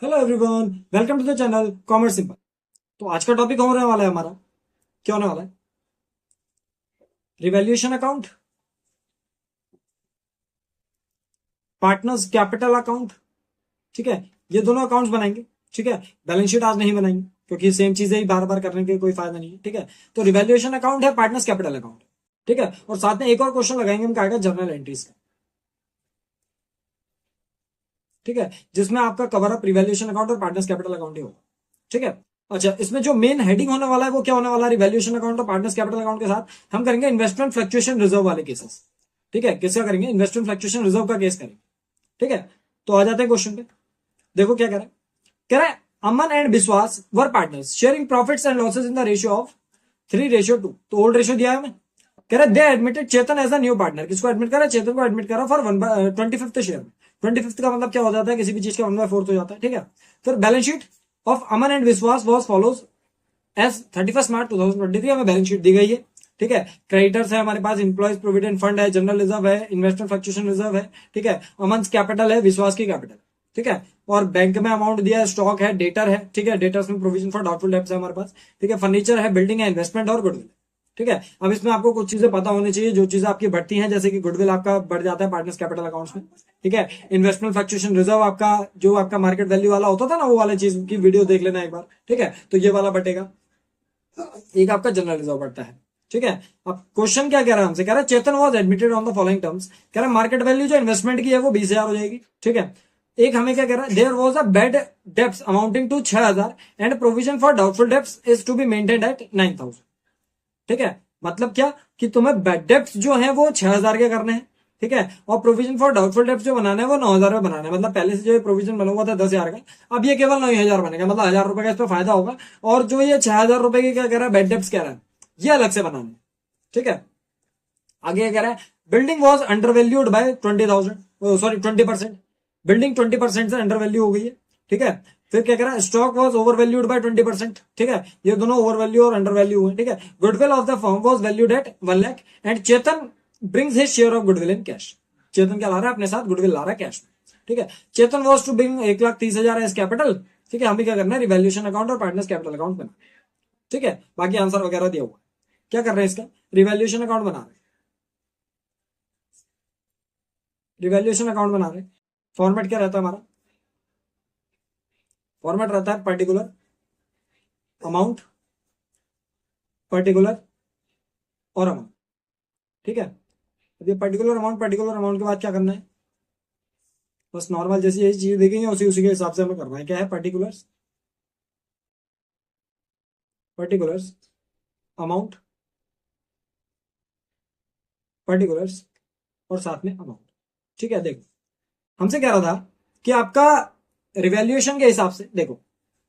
Hello everyone, welcome to the channel commerce simple. तो आज का टॉपिक होने वाला है हमारा, क्या होने वाला है? Revaluation account, partners capital account. ठीक है, ये दोनों अकाउंट्स बनाएंगे। ठीक है, बैलेंस शीट आज नहीं बनाएंगे क्योंकि सेम चीजें ही बार बार करने के कोई फायदा नहीं है। ठीक है, तो रिवैल्यूएशन अकाउंट है, पार्टनर्स कैपिटल अकाउंट। ठीक है, और साथ में एक और क्वेश्चन लगाएंगे हम, क्या जर्नल एंट्रीज का। ठीक है, जिसमें आपका कवर अप रिवैल्यूएशन अकाउंट और पार्टनर्स कैपिटल अकाउंट ही होगा। ठीक है, अच्छा, इसमें जो मेन हेडिंग होने वाला है वो क्या होने वाला है? रिवैल्यूएशन अकाउंट और पार्टनर्स कैपिटल अकाउंट के साथ हम करेंगे इन्वेस्टमेंट फ्लक्चुएशन रिजर्व वाले केसेस। ठीक है, किसका करेंगे? इन्वेस्टमेंट फ्लक्चुएशन रिजर्व का केस करेंगे। ठीक है, तो आ जाते हैं क्वेश्चन पे। देखो क्या कह रहा है अमन एंड विश्वास वर partners sharing profits and losses in the ratio of 3:2। तो ओल्ड रेशियो दिया है हमें। कह रहा है they admitted Chetan as a new partner. किसको एडमिट करा? चेतन को एडमिट करा फॉर 1/25 शेयर में। 25 का मतलब क्या हो जाता है? किसी भी चीज का 1/4 हो जाता है। ठीक है, फिर balance sheet of Aman and विश्वास वॉज फॉलोज एज 31 मार्च 2023। हमें बैलेंस शीट दी गई है। ठीक है, क्रेडिटर्स है हमारे पास, इंप्लॉइज प्रोविडेंट फंड है, जनरल रिजर्व है, इन्वेस्टमेंट फ्लक्चुएशन रिजर्व है। ठीक है, अमन कैपिटल है, विश्वास की कैपिटल। ठीक है, और बैंक में अमाउंट दिया है, स्टॉक है, डेटर है। ठीक है, डेटर्स में प्रोविजन फॉर डाउटफुल डेब्ट्स है हमारे पास। ठीक है, फर्नीचर है, बिल्डिंग है, इन्वेस्टमेंट और गुडविल। ठीक है, अब इसमें आपको कुछ चीजें पता होनी चाहिए, जो चीजें आपकी बढ़ती हैं, जैसे कि गुडविल आपका बढ़ जाता है पार्टनर्स कैपिटल अकाउंट्स में। ठीक है, इन्वेस्टमेंट फ्लक्चुएशन रिजर्व आपका जो आपका मार्केट वैल्यू वाला होता था ना, वो वाले चीज की वीडियो देख लेना एक बार। ठीक है, तो ये वाला बटेगा। एक आपका जनरल रिजर्व बढ़ता है। ठीक है, अब क्वेश्चन क्या कह रहा है हमसे? कह रहा है Chetan was admitted on the following terms. कह रहा है मार्केट वैल्यू जो इन्वेस्टमेंट की है वो 20,000 हो जाएगी। ठीक है, एक हमें क्या कह रहा है? There was a bad debts amounting to 6,000 and provision for doubtful debts is to be maintained at 9,000। ठीक है, मतलब क्या कि तुम्हें बेड डेप्स जो है वो 6,000 के करने हैं। ठीक है, और प्रोविजन फॉर डाउटफुल डेप्स जो बनाना है वो 9,000 में बनाना है। मतलब पहले से जो प्रोविजन बना हुआ था 10,000 का, अब ये केवल 9,000 बनेगा। मतलब 1,000 रुपए का इस पर फायदा होगा। और जो ये 6,000 रुपए की क्या कह रहा है? बेड डेप्स कह रहा है, ये अलग से बनाना है। ठीक है, आगे क्या कह रहा है? Building was under valued bye 20,000, sorry 20%। Building 20% से अंडर वैल्यू हो गई है। ठीक है, फिर क्या कह रहा है? Stock was over valued by 20%। ठीक है, ये दोनों ओवर वैल्यू और अंडर वैल्यू हुए। ठीक है, goodwill of the firm was valued at 1,00,000 and Chetan brings his share of goodwill in cash. Chetan क्या ला रहा है? अपने साथ गुडविल ला रहा है कैश में। ठीक है, Chetan was to bring 1,30,000 as capital. ठीक है, हमें क्या करना है? रिवैल्यूएशन अकाउंट और पार्टनर्स कैपिटल अकाउंट बना। ठीक है, बाकी आंसर वगैरह दिया हुआ है। क्या कर रहे हैं? इसका रिवैल्यूएशन अकाउंट बना रहे हैं। रिवैल्यूएशन अकाउंट बना रहे हैं। फॉर्मेट क्या रहता है हमारा? फॉर्मेट रहता है पर्टिकुलर अमाउंट, पर्टिकुलर और अमाउंट। ठीक है, अब ये पर्टिकुलर अमाउंट के बाद क्या करना है? बस नॉर्मल जैसी यही चीज देखेंगे, उसी उसी के हिसाब से हमें करना है। क्या है? पर्टिकुलर्स, पर्टिकुलर्स अमाउंट, पर्टिकुलर्स और साथ में अमाउंट। ठीक है, देखो हमसे कह रहा था कि आपका रिवैल्यूएशन के हिसाब से देखो,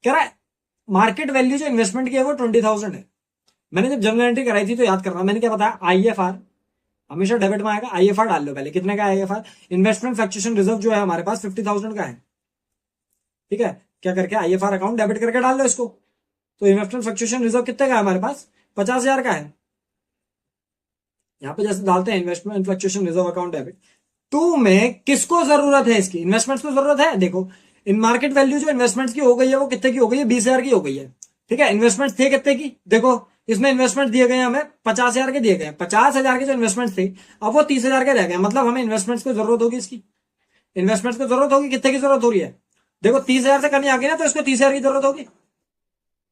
कह रहा है मार्केट वैल्यू जो इन्वेस्टमेंट की है वो 20,000 है। मैंने जब जर्नल एंट्री कराई थी तो याद करना, मैंने क्या बताया? IFR हमेशा डेबिट में आएगा। IFR डाल लो पहले, कितने का IFR? इन्वेस्टमेंट फ्लक्चुएशन रिजर्व जो है हमारे पास 50,000 का है। ठीक है, क्या करके? IFR अकाउंट डेबिट करके डाल लो इसको। तो इन्वेस्टमेंट फ्लक्चुएशन रिजर्व कितने का है हमारे पास? 50,000 का है। यहाँ पे जैसे डालते हैं investment fluctuation reserve account debit. तो में किसको जरूरत है? इसकी इन्वेस्टमेंट्स को जरूरत है। देखो इन मार्केट वैल्यू जो इन्वेस्टमेंट्स की हो गई है वो कितने की हो गई है? 20,000 की हो गई है। ठीक है, इन्वेस्टमेंट थे कितने की? देखो इसमें इन्वेस्टमेंट दिए गए हमें 50,000 के दिए गए। 50,000 के जो इन्वेस्टमेंट थे अब वो 30,000 के रह गए। मतलब हमें इन्वेस्टमेंट्स को जरूरत होगी इसकी। इन्वेस्टमेंट्स को जरूरत होगी, कितने की जरूरत हो रही है? देखो 30,000 से कमी आ गई ना, तो इसको 30,000 की जरूरत होगी।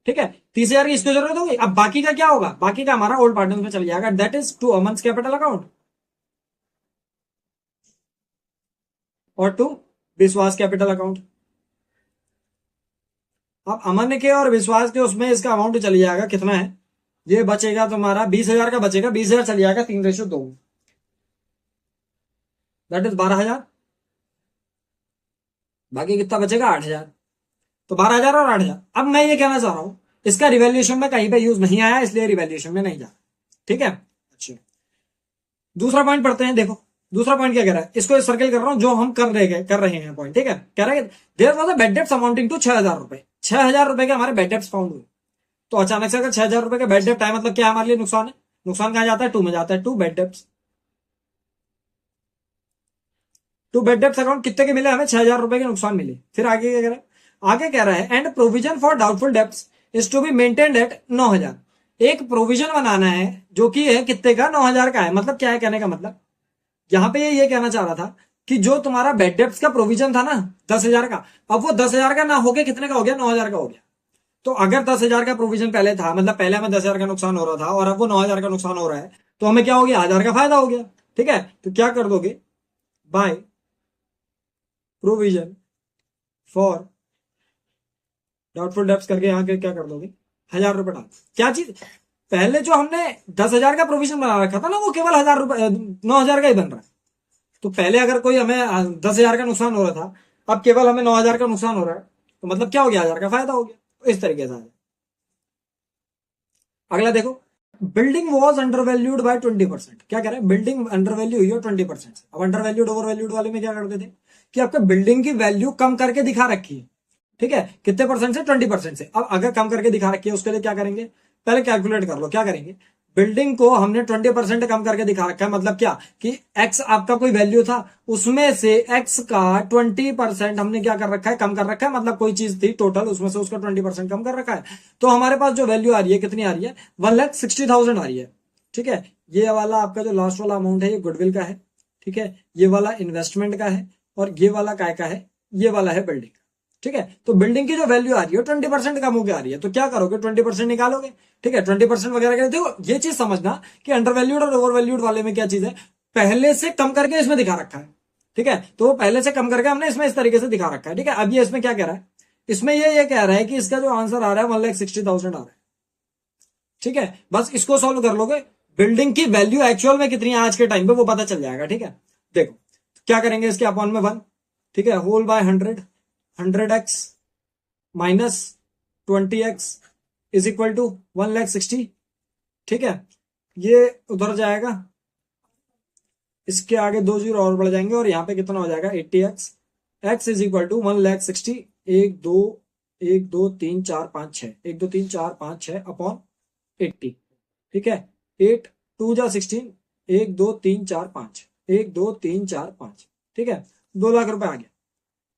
ठीक है, 30,000 की इसको जरूरत होगी। अब बाकी का क्या होगा? बाकी का हमारा ओल्ड पार्टनर्स में चल जाएगा। That is to Aman's capital account और टू विश्वास कैपिटल अकाउंट। अब अमन के और विश्वास के उसमें इसका अमाउंट चली जाएगा, कितना है? ये बचेगा तुम्हारा 20,000 का बचेगा। 20,000 चल जाएगा 3:2। That is 12,000। बाकी कितना बचेगा? 8,000। तो 12,000 और 8,000। अब मैं ये कहना चाह रहा हूं, इसका रिवैल्यूएशन में कहीं पे यूज नहीं आया, इसलिए रिवैल्यूएशन में नहीं जा। ठीक है, अच्छा दूसरा पॉइंट पढ़ते हैं। देखो दूसरा पॉइंट क्या कह रहा है, इसको सर्कल कर रहा हूं जो हम कर रहे हैं पॉइंट। ठीक है, कह रहा है there was a bad debts amounting to 6,000 रुपए। 6,000 रुपए के हमारे बेड डेप्स फाउंड हुए। तो अचानक से अगर 6,000 रुपए का बेड डेप्ट है, मतलब क्या हमारे लिए नुकसान है? नुकसान कहां जाता है? टू में जाता है। टू बेड डेप्ट। टू बेड डेप्ट अकाउंट कितने के मिले हमें? 6,000 रुपए के नुकसान मिले। फिर आगे क्या करें? आगे कह रहा है and provision for doubtful debts is to be maintained at 9,000। एक प्रोविजन बनाना है जो कि है कितने का, 9,000 का है। मतलब क्या है कहने का मतलब, यहां पे ये कहना चाह रहा था कि जो तुम्हारा बैड डेब्ट्स का प्रोविजन था ना 10,000 का, अब वो 10,000 का ना होके कितने का हो गया, 9,000 का हो गया। तो अगर 10,000 का प्रोविजन पहले था, मतलब पहले हमें 10,000 का नुकसान हो रहा था और अब वो 9,000 का नुकसान हो रहा है, तो हमें क्या हो गया, 1,000 का फायदा हो गया। ठीक है, तो क्या कर दोगे, by provision for doubtful debts करके यहाँ के क्या कर दोगे, 1,000 रुपए डाल। क्या चीज, पहले जो हमने 10,000 का प्रोविजन बना रखा था ना, वो केवल 1,000 रुपए 9,000 का ही बन रहा है। तो पहले अगर कोई हमें 10,000 का नुकसान हो रहा था, अब केवल हमें 9,000 का नुकसान हो रहा है, तो मतलब क्या हो गया, 1,000 का फायदा हो गया। तो इस तरीके से अगला देखो, building was under valued by 20%। क्या कह रहे हैं, बिल्डिंग अंडर वैल्यू हुई है 20% से। अब अंडर वैल्यूड ओवर वैल्यूड वाले में क्या करते थे कि आपके बिल्डिंग की वैल्यू कम करके दिखा रखी है। ठीक है, कितने परसेंट से, 20% से। अब अगर कम करके दिखा रखी है, उसके लिए क्या करेंगे, पहले कैलकुलेट कर लो। क्या करेंगे, बिल्डिंग को हमने 20% कम करके दिखा रखा है, मतलब क्या कि x आपका कोई वैल्यू था, उसमें से x का 20% हमने क्या कर रखा है, कम कर रखा है। मतलब कोई चीज थी टोटल, उसमें से उसका 20% कम कर रखा है। तो हमारे पास जो वैल्यू आ रही है कितनी आ रही है, 1,60,000 आ रही है। ठीक है, ये वाला आपका जो लास्ट वाला अमाउंट है ये गुडविल का है। ठीक है, ये वाला इन्वेस्टमेंट का है, और ये वाला काय का है, ये वाला है बिल्डिंग। ठीक है, तो बिल्डिंग की जो वैल्यू आ रही है 20% कम होकर आ रही है, तो क्या करोगे, 20% निकालोगे। ठीक है, 20% वगैरह का। देखो ये चीज समझना कि अंडर वैल्यूड और ओवर वैल्यूड वाले में क्या चीज है, पहले से कम करके इसमें दिखा रखा है। ठीक है, तो वो पहले से कम करके हमने इसमें इस तरीके से दिखा रखा है। ठीक है, अब ये इसमें क्या कह रहा है, इसमें ये कह रहा है कि इसका जो आंसर आ रहा है 1,60,000 आ रहा है। ठीक है, बस इसको सॉल्व कर लोगे, बिल्डिंग की वैल्यू एक्चुअल में कितनी है आज के टाइम पे वो पता चल जाएगा। ठीक है, देखो क्या करेंगे, इसके अपॉन में 1, ठीक है, whole by 100, 100x minus 20x is equal to 1,60,000। ठीक है, ये उधर जाएगा, इसके आगे 2 जीरो और बढ़ जाएंगे, और यहां पे कितना हो जाएगा 80x, x is equal to 1,60,000, 1 2 1 2 3 4 5 6, 1 2 3 4 5 6 upon 80। ठीक है, 8 2 जा 16, 1 2 3 4 5, 1 2 3 4 5। ठीक है, 2 लाख रुपए आ गया।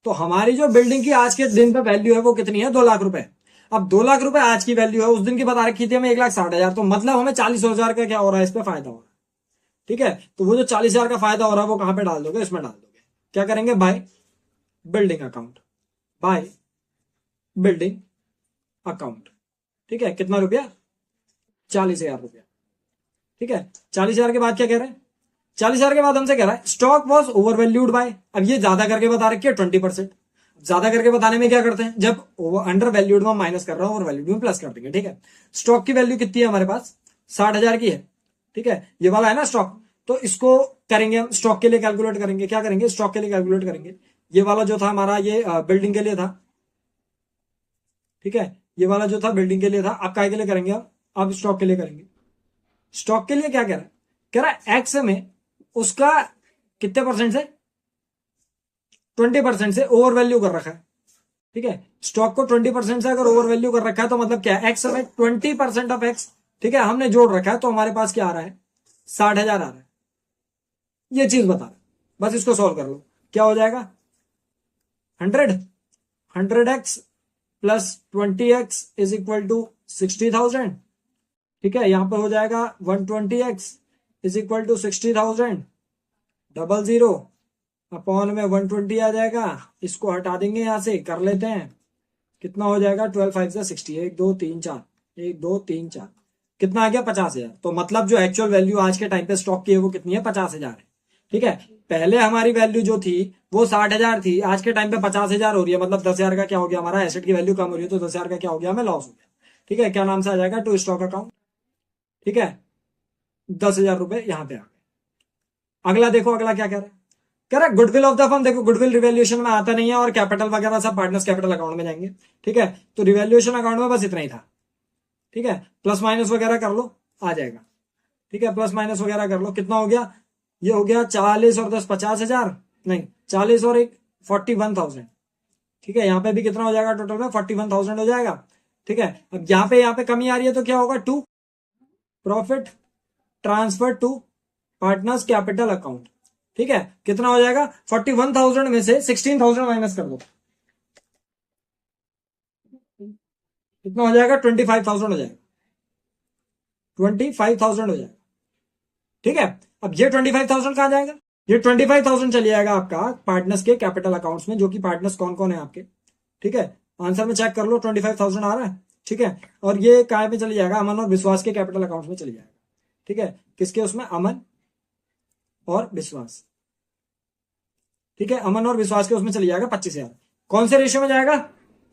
तो हमारी जो बिल्डिंग की आज के दिन पे वैल्यू है वो कितनी है, 2 लाख रुपए। अब 2 लाख रुपए आज की वैल्यू है, उस दिन की बता रखी थी हमें 1,60,000। तो मतलब हमें 40,000 का क्या हो रहा है, इस पे फायदा हो रहा है। ठीक है, तो वो जो 40,000 का फायदा हो रहा है वो कहां पे डाल दोगे, इसमें डाल दोगे। क्या करेंगे, by building account, by building account. ठीक है, कितना रुपया, 40,000 रुपया। ठीक है, 40,000 के बाद क्या कह रहे हैं, 40,000 के बाद हमसे कह रहा है stock was over valued bye. अब ये ज्यादा करके बता रखी है 20%। ज्यादा करके बताने में क्या करते हैं, जब अंडर वैल्यूड में माइनस कर रहा हूं, ओवर वैल्यूड में प्लस कर देंगे। ठीक है, स्टॉक की वैल्यू कितनी है हमारे पास, 60,000 की है। ठीक है, ये वाला है ना स्टॉक, तो इसको करेंगे हम स्टॉक के लिए कैलकुलेट करेंगे। क्या करेंगे, स्टॉक के लिए कैलकुलेट करेंगे। ये वाला जो था हमारा, ये बिल्डिंग के लिए था। ठीक है, ये वाला जो था बिल्डिंग के लिए था। अब काय के लिए करेंगे, अब स्टॉक के लिए करेंगे। स्टॉक के लिए क्या कह रहा है, कह रहा है एक्स में उसका कितने परसेंट से, 20% से ओवर वैल्यू कर रखा है। ठीक है, स्टॉक को 20% से अगर ओवर वैल्यू कर रखा है, तो मतलब क्या है, एक्स में 20% ऑफ एक्स। ठीक है, हमने जोड़ रखा है, तो हमारे पास क्या आ रहा है, 60,000 आ रहा है। ये चीज बता रहा है, बस इसको सॉल्व कर लो। क्या हो जाएगा, 100x plus 20x is equal to 60,000। ठीक है, यहां पर हो जाएगा 120x is equal to 60,000, 00 upon में 120 आ जाएगा। इसको हटा देंगे यहां से, कर लेते हैं, कितना हो जाएगा, 12 5 से 60, 1 2 3 4, 1 2 3 4, कितना आ गया, 50,000। तो मतलब जो एक्चुअल वैल्यू आज के टाइम पे स्टॉक की है वो कितनी है, 50,000 है। ठीक है, पहले हमारी वैल्यू जो थी वो 60,000 थी, आज के टाइम पे 50,000 हो रही है। मतलब 10,000 का क्या हो गया, हमारा एसेट की वैल्यू कम हो रही है, तो 10,000 का क्या हो गया, हमें लॉस हो गया। ठीक है, क्या नाम से आ जाएगा, टू स्टॉक अकाउंट। ठीक है, 10,000 रुपए यहां पे आ गए। अगला देखो, अगला क्या कह रहा है, कह रहा है गुडविल ऑफ द फर्म। देखो गुडविल रिवैल्यूएशन में आता नहीं है, और कैपिटल वगैरह सब पार्टनर्स कैपिटल अकाउंट में जाएंगे। ठीक है, तो रिवैल्यूएशन अकाउंट में बस इतना ही था। ठीक है, प्लस माइनस वगैरह कर लो, आ जाएगा। ठीक है, प्लस माइनस वगैरह कर लो, कितना हो गया, ये हो गया 40 और 10 50,000, नहीं 40 और 1 41,000। ठीक है, यहां पे भी कितना हो जाएगा, टोटल में 41,000 हो जाएगा। ठीक है, अब यहाँ पे कमी आ रही है, तो क्या होगा, to profit transfer to partners capital account. ठीक है, कितना हो जाएगा, 41,000 में से 16,000 माइनस कर दो। कितना हो जाएगा? 25,000 हो जाएगा, 25,000 हो जाएगा। ठीक है, अब ये 25,000 कहाँ जाएगा? ये 25,000 चले जाएगा आपका पार्टनर्स के कैपिटल अकाउंट्स में, जो कि पार्टनर्स कौन कौन है आपके। ठीक है, आंसर में चेक कर लो, 25,000 आ रहा है। ठीक है, और ये काय में चले जाएगा? अमन और विश्वास के कैपिटल अकाउंट्स में चले जाएगा। ठीक है, किसके? उसमें अमन और विश्वास। ठीक है, अमन और विश्वास के उसमें चले जाएगा 25,000। कौन से रेशियो में जाएगा?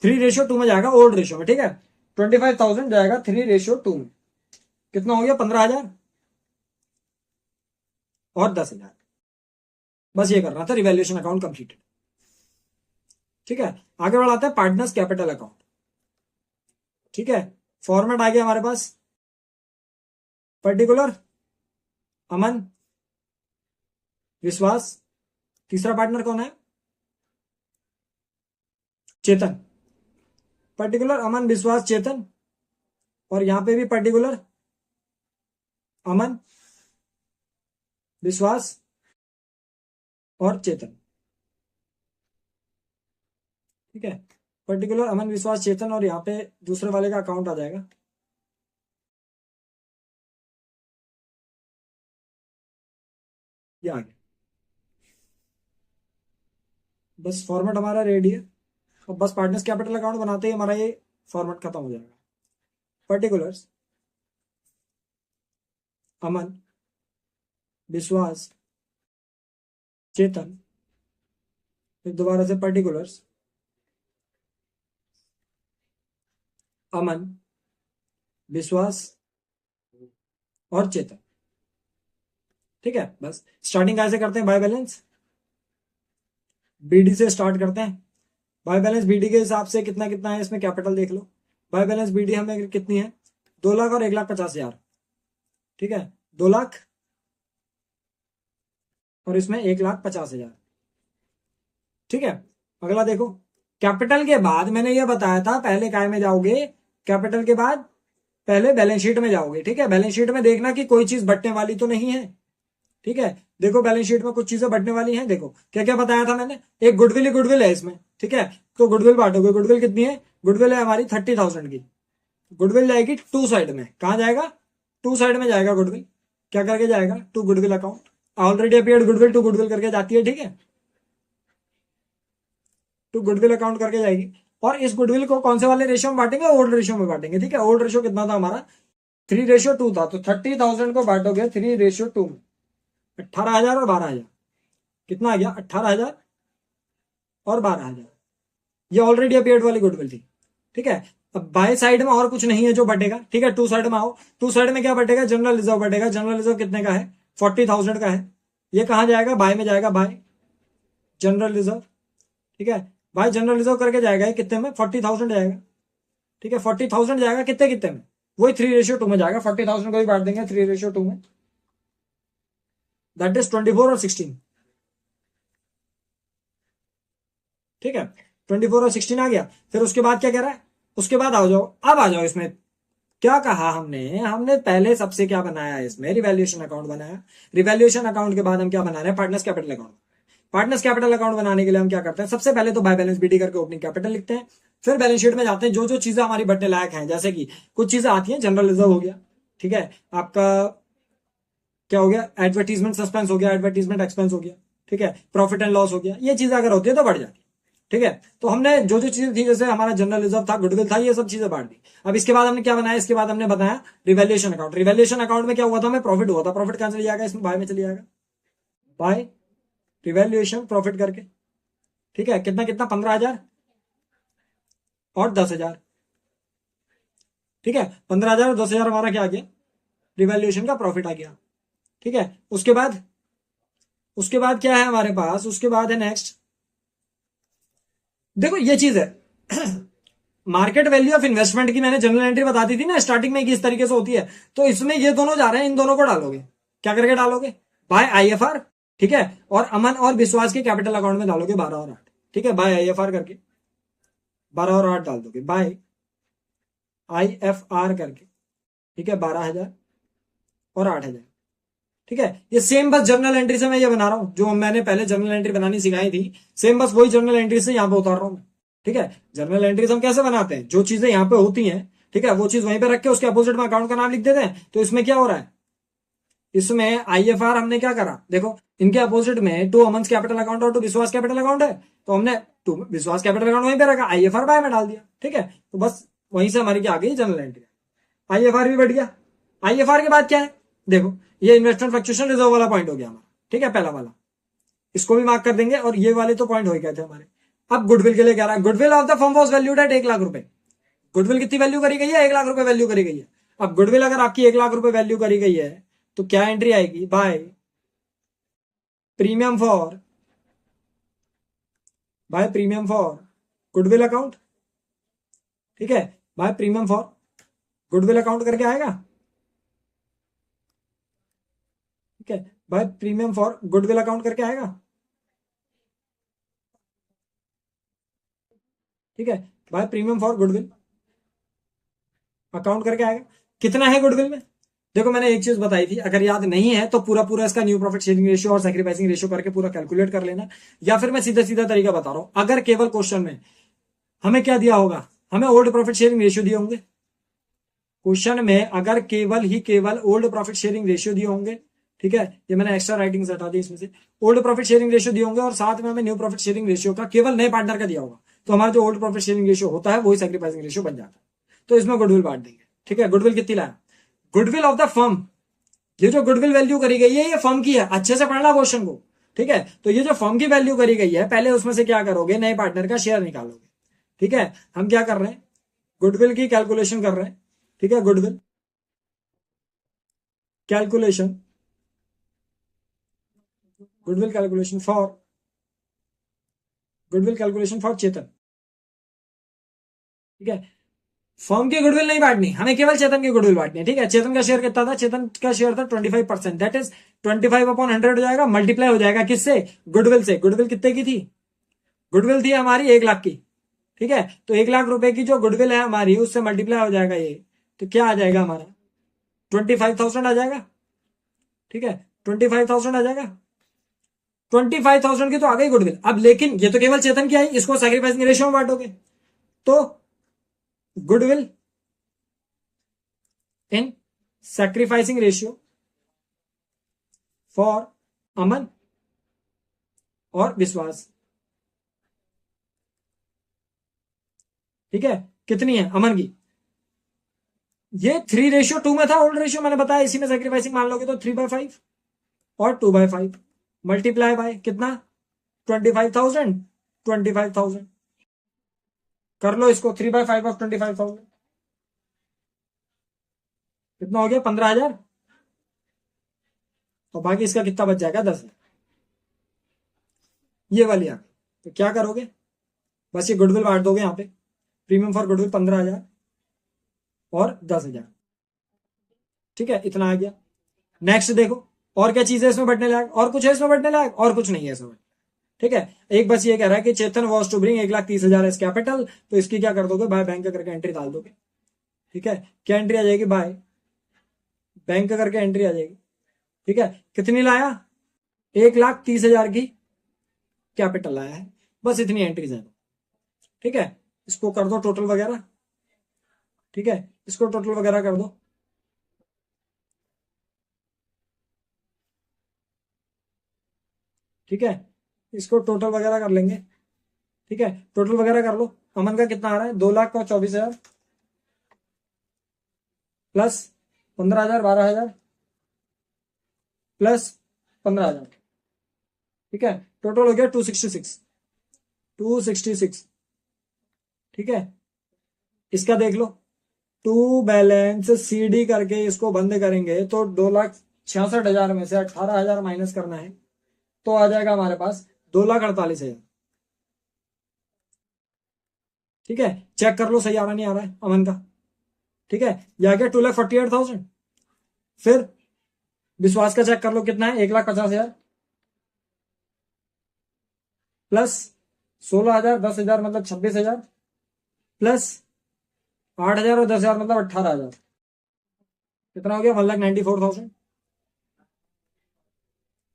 3:2 में जाएगा, ओल्ड रेशियो में। ठीक है, 25,000 जाएगा 3:2 में। कितना हो गया? 15,000 और 10,000। बस ये करना था, रिवैल्यूएशन अकाउंट कंप्लीटेड। ठीक है, आगे बढ़ाते हैं पार्टनर्स कैपिटल अकाउंट। ठीक है, फॉर्मेट आ गया हमारे पास। पर्टिकुलर अमन, विश्वास, तीसरा पार्टनर कौन है? चेतन। पर्टिकुलर अमन, विश्वास, चेतन, और यहां पे भी पर्टिकुलर अमन, विश्वास और चेतन। ठीक है, पर्टिकुलर अमन, विश्वास, चेतन, और यहां पे दूसरे वाले का अकाउंट आ जाएगा। ये आ गया, बस फॉर्मेट हमारा रेडी है। अब बस पार्टनर्स कैपिटल अकाउंट बनाते ही हमारा ये फॉर्मेट खत्म हो जाएगा। पर्टिकुलर्स अमन, विश्वास, चेतन, फिर दोबारा से पर्टिकुलर्स अमन, विश्वास और चेतन। ठीक है, बस स्टार्टिंग कैसे करते हैं? बाय बैलेंस बीडी से स्टार्ट करते हैं। बाय बैलेंस बीडी के हिसाब से कितना कितना है इसमें कैपिटल देख लो। बाय बैलेंस बीडी हमें कितनी है? 2 लाख और 1,50,000। ठीक है, 2 लाख और इसमें 1,50,000। ठीक है, अगला देखो, कैपिटल के बाद मैंने ये बताया था पहले काय में जाओगे? कैपिटल के बाद पहले बैलेंस शीट में जाओगे। ठीक है, बैलेंस शीट में देखना कि कोई चीज बटने वाली तो नहीं है। ठीक है, देखो बैलेंस शीट में कुछ चीजें बढ़ने वाली हैं। देखो क्या क्या बताया था मैंने, एक गुडविल ही गुडविल है इसमें। ठीक है, तो गुडविल बांटोगे। गुडविल कितनी है? गुडविल है हमारी 30,000 की। गुडविल जाएगी टू साइड में। कहां जाएगा? टू साइड में जाएगा गुडविल। क्या करके जाएगा? To goodwill account. Already appeared goodwill to goodwill करके जाती है। ठीक है, टू गुडविल अकाउंट करके जाएगी। और इस गुडविल को कौन से वाले रेशियो में बांटेंगे? ओल्ड रेशियो में बांटेंगे। ठीक है, ओल्ड रेशियो कितना था हमारा? 3:2 था। तो 30,000 को बांटोगे 3:2 में, 18,000 और 12,000। कितना आ गया? 18,000 और 12,000। ये ऑलरेडी अपियर्ड वाली गुडविल थी। ठीक है, अब बाय साइड में और कुछ नहीं है जो बटेगा। ठीक है, टू साइड में आओ। टू साइड में क्या बटेगा? जनरल रिजर्व बटेगा। जनरल रिजर्व कितने का है? 40,000 का है। ये कहां जाएगा? बाय में जाएगा, बाय जनरल रिजर्व। ठीक है, बाय जनरल रिजर्व करके जाएगा। ये कितने में? 40,000 जाएगा। ठीक है, 40,000 जाएगा कितने कितने में? वही 3:2 में जाएगा। 40,000 को भी बांट देंगे 3:2 में, दैट इज 24 और 16। ठीक है, 24 और 16 आ गया। फिर उसके बाद क्या कह रहा है? उसके बाद आ जाओ, अब आ जाओ इसमें। क्या कहा हमने? हमने पहले सबसे क्या बनाया है इसमें? रिवैल्यूएशन अकाउंट बनाया। रिवैल्यूएशन अकाउंट के बाद हम क्या बना रहे हैं? Partners capital account. Partners capital account बनाने के लिए हम क्या करते हैं? सबसे पहले तो बाय बैलेंस बीडी करके ओपनिंग कैपिटल लिखते हैं। फिर बैलेंस शीट में जाते हैं, जो जो चीजें हमारी बटने लायक हैं, जैसे कि कुछ चीजें आती हैं, जनरल रिजर्व हो गया। ठीक है, आपका क्या हो गया? एडवर्टीजमेंट सस्पेंस हो गया, एडवर्टीजमेंट एक्सपेंस हो गया। ठीक है, प्रॉफिट एंड लॉस हो गया। ये चीजें अगर होती है तो बढ़ जाती है। ठीक है, तो हमने जो जो चीजें थी, जैसे हमारा जनरल रिजर्व था, गुडविल था, ये सब चीजें बांट दी। अब इसके बाद हमने क्या बनाया? इसके बाद हमने बताया रिवैल्यूएशन अकाउंट। रिवैल्यूएशन अकाउंट में क्या हुआ था? हमें प्रॉफिट हुआ था। प्रॉफिट कहां चले जाएगा? इसमें बाय में चले जाएगा, बाय रिवैल्यूएशन प्रॉफिट करके। ठीक है, कितना कितना? 15,000 और 10,000। ठीक है, 15,000 और 10,000 हमारा क्या आ गया? रिवैल्यूएशन का प्रॉफिट आ गया। ठीक है, उसके बाद क्या है हमारे पास? उसके बाद है नेक्स्ट, देखो ये चीज है मार्केट वैल्यू ऑफ इन्वेस्टमेंट की मैंने जनरल एंट्री बता दी थी ना स्टार्टिंग में, किस तरीके से होती है। तो इसमें ये दोनों जा रहे हैं, इन दोनों को डालोगे। क्या करके डालोगे? By IFR. ठीक है, और अमन और विश्वास के कैपिटल अकाउंट में डालोगे 12 और 8। ठीक है, बाय आईएफआर करके 12 और 8 डाल दोगे, बाय आईएफआर करके। ठीक है, 12,000 और 8,000। ठीक है, ये सेम बस जर्नल एंट्री से मैं ये बना रहा हूं, जो मैंने पहले जर्नल एंट्री बनानी सिखाई थी। सेम बस वही जर्नल एंट्री से यहां पे उतार रहा हूं। ठीक है, जर्नल एंट्रीज हम कैसे बनाते हैं, जो चीजें यहाँ पे होती हैं, ठीक है, वो चीज वहीं पे रख के उसके अपोजिट में अकाउंट का नाम लिख देते हैं। तो इसमें क्या हो रहा है, इसमें आईएफआर हमने क्या करा, देखो इनके अपोजिट में टू अमन कैपिटल अकाउंट और टू विश्वास कैपिटल अकाउंट है, तो हमने टू विश्वास कैपिटल अकाउंट वहीं पे रखा, आईएफआर बाय में डाल दिया। ठीक है, तो बस वहीं से हमारी क्या आ गई, जनरल एंट्री। आईएफआर भी बढ़ गया। आईएफआर के बाद क्या है, देखो ये इन्वेस्टमेंट फ्लक्चुएशन रिजर्व वाला पॉइंट हो गया हमारा। ठीक है, पहला वाला, इसको भी मार्क कर देंगे, और ये वाले तो पॉइंट हो गए थे हमारे। अब गुडविल के लिए कह रहा है, goodwill of the firm was valued eight 1 lakh रुपए। गुडविल कितनी वैल्यू करी गई है, 1 लाख रुपए वैल्यू करी गई है। अब गुडविल अगर आपकी 1 लाख रुपए वैल्यू करी गई है, तो क्या एंट्री आएगी, by premium for, by premium for goodwill account. ठीक है, by premium for goodwill account करके आएगा। ठीक है, by premium for goodwill account करके आएगा। ठीक है, by premium for goodwill account करके आएगा। कितना है गुडविल में, देखो मैंने एक चीज बताई थी, अगर याद नहीं है तो पूरा पूरा इसका न्यू प्रॉफिट शेयरिंग रेशियो और सैक्रिफाइसिंग रेशियो करके पूरा कैलकुलेट कर लेना, या फिर मैं सीधा सीधा तरीका बता रहा हूं। अगर केवल क्वेश्चन में हमें क्या दिया होगा, हमें ओल्ड प्रॉफिट शेयरिंग रेशियो दिए होंगे। क्वेश्चन में अगर केवल ओल्ड प्रॉफिट शेयरिंग रेशियो दिए होंगे, ठीक है, ये मैंने एक्स्ट्रा राइटिंग हटा दी इसमें से, ओल्ड प्रॉफिट शेयरिंग रेशियो दिए होंगे और साथ में हमें न्यू प्रॉफिट शेयरिंग रेशियो का केवल नए पार्टनर का दिया होगा, तो हमारा जो ओल्ड प्रॉफिट शेयरिंग रेशियो होता है वही सैक्रिफाइसिंग रेशियो बन जाता है। तो इसमें गुडविल बांट देंगे। ठीक है, गुडविल कितनी लाया, गुडविल ऑफ द फर्म, ये जो गुडविल वैल्यू करी गई है ये फर्म की है, अच्छे से पढ़ना क्वेश्चन को। ठीक है, तो ये जो फर्म की वैल्यू करी गई है, पहले उसमें से क्या करोगे, नए पार्टनर का शेयर निकालोगे। ठीक है, हम क्या कर रहे हैं, गुडविल की कैलकुलेशन कर रहे हैं। ठीक है, goodwill calculation, goodwill calculation for, goodwill calculation for Chetan. ठीक है, फर्म की गुडविल नहीं बांटनी, हमें केवल चेतन की गुडविल बांटनी है। ठीक है, चेतन का शेयर कितना था, चेतन का शेयर था 25%, दैट इज 25/100 हो जाएगा, मल्टीप्लाई हो जाएगा किससे, गुडविल से। गुडविल कितने की थी, गुडविल थी हमारी 1 लाख की। ठीक है, तो 1 लाख रुपए की जो गुडविल है हमारी, उससे मल्टीप्लाई हो जाएगा ये, तो क्या आ जाएगा हमारा, 25,000 आ जाएगा। ठीक है, 25,000 आ जाएगा। 25,000 की तो आ गई गुडविल। अब लेकिन ये तो केवल चेतन की आई, इसको सैक्रिफाइसिंग रेशियो में बांटोगे, तो goodwill in sacrificing ratio for Aman और विश्वास। ठीक है, कितनी है अमन की, ये 3:2 में था, ओल्ड रेशियो मैंने बताया, इसी में सैक्रिफाइसिंग मान लोगे तो 3/5 और 2/5 मल्टीप्लाई बाय कितना, 25,000, 25,000 कर लो इसको, 3/5 ऑफ 25,000 कितना हो गया, 15,000, और बाकी इसका कितना बच जाएगा, 10,000। ये वाली आ गई, तो क्या करोगे, बस ये गुडविल बांट दोगे यहाँ पे, प्रीमियम फॉर गुडविल 15,000 और 10,000। ठीक है, इतना आ गया। नेक्स्ट देखो, और क्या चीज है इसमें बढ़ने लायक, और कुछ है इसमें बढ़ने लायक, और कुछ नहीं है इसमें। ठीक है, एक बस ये कह रहा है कि Chetan was to bring 1,30,000 as capital, तो इसकी क्या कर दोगे, बाय बैंक करके एंट्री डाल दोगे। ठीक है, क्या एंट्री आ जाएगी, बाय बैंक करके एंट्री आ जाएगी। ठीक है, कितनी लाया, 1,30,000 की कैपिटल लाया है, बस इतनी एंट्रीज है। ठीक है, इसको कर दो टोटल वगैरह। ठीक है, इसको टोटल वगैरह कर दो। ठीक है, इसको टोटल वगैरह कर लेंगे। ठीक है, टोटल वगैरह कर लो। अमन का कितना आ रहा है, 2,24,000 प्लस 15,000, 12,000 प्लस 15,000। ठीक है, टोटल हो गया 266, 266। ठीक है, इसका देख लो, टू बैलेंस सीडी करके इसको बंद करेंगे तो 2,66,000 में से 18,000 माइनस करना है, तो आ जाएगा हमारे पास 2,48,000। ठीक है, चेक कर लो सही आ रहा नहीं आ रहा है अमन का। ठीक है, ये आ गया 2,48,000। फिर विश्वास का चेक कर लो कितना है, 1,50,000 प्लस 16,000, 10,000 मतलब 26,000 प्लस 8,000 और 10,000 मतलब 18,000, कितना हो गया, 1,94,000।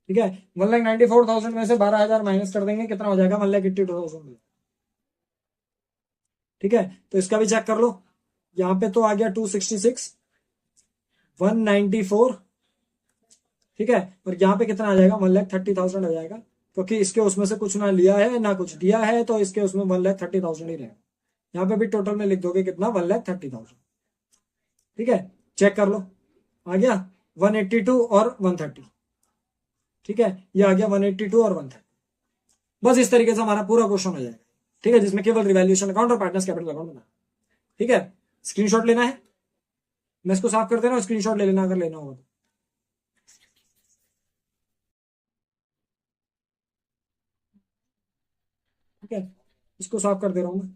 ठीक है, 1,94,000 में से 12,000 माइनस कर देंगे, कितना हो जाएगा, 1,82,000। ठीक है, तो इसका भी चेक कर लो। यहाँ पे तो आ गया 266, 194, ठीक है, और यहाँ पे कितना आ जाएगा 1,30,000 आ जाएगा, क्योंकि इसके उसमें से कुछ ना लिया है ना कुछ दिया है, तो इसके उसमें 1,30,000 ही रहेगा। यहाँ पे भी टोटल में लिख दोगे कितना 1,30,000, ठीक है, चेक कर लो। आ गया 182 और 130, ठीक है, ये आ गया 182 और 130। बस इस तरीके से हमारा पूरा क्वेश्चन हो जाएगा, ठीक है, जिसमें केवल रिवैल्यूएशन अकाउंट और पार्टनर्स कैपिटल अकाउंट बना, ठीक है। स्क्रीनशॉट लेना है, मैं इसको साफ कर दे रहा हूँ, स्क्रीनशॉट ले लेना अगर लेना होगा तो। ठीक है, इसको साफ कर दे रहा हूँ मैं।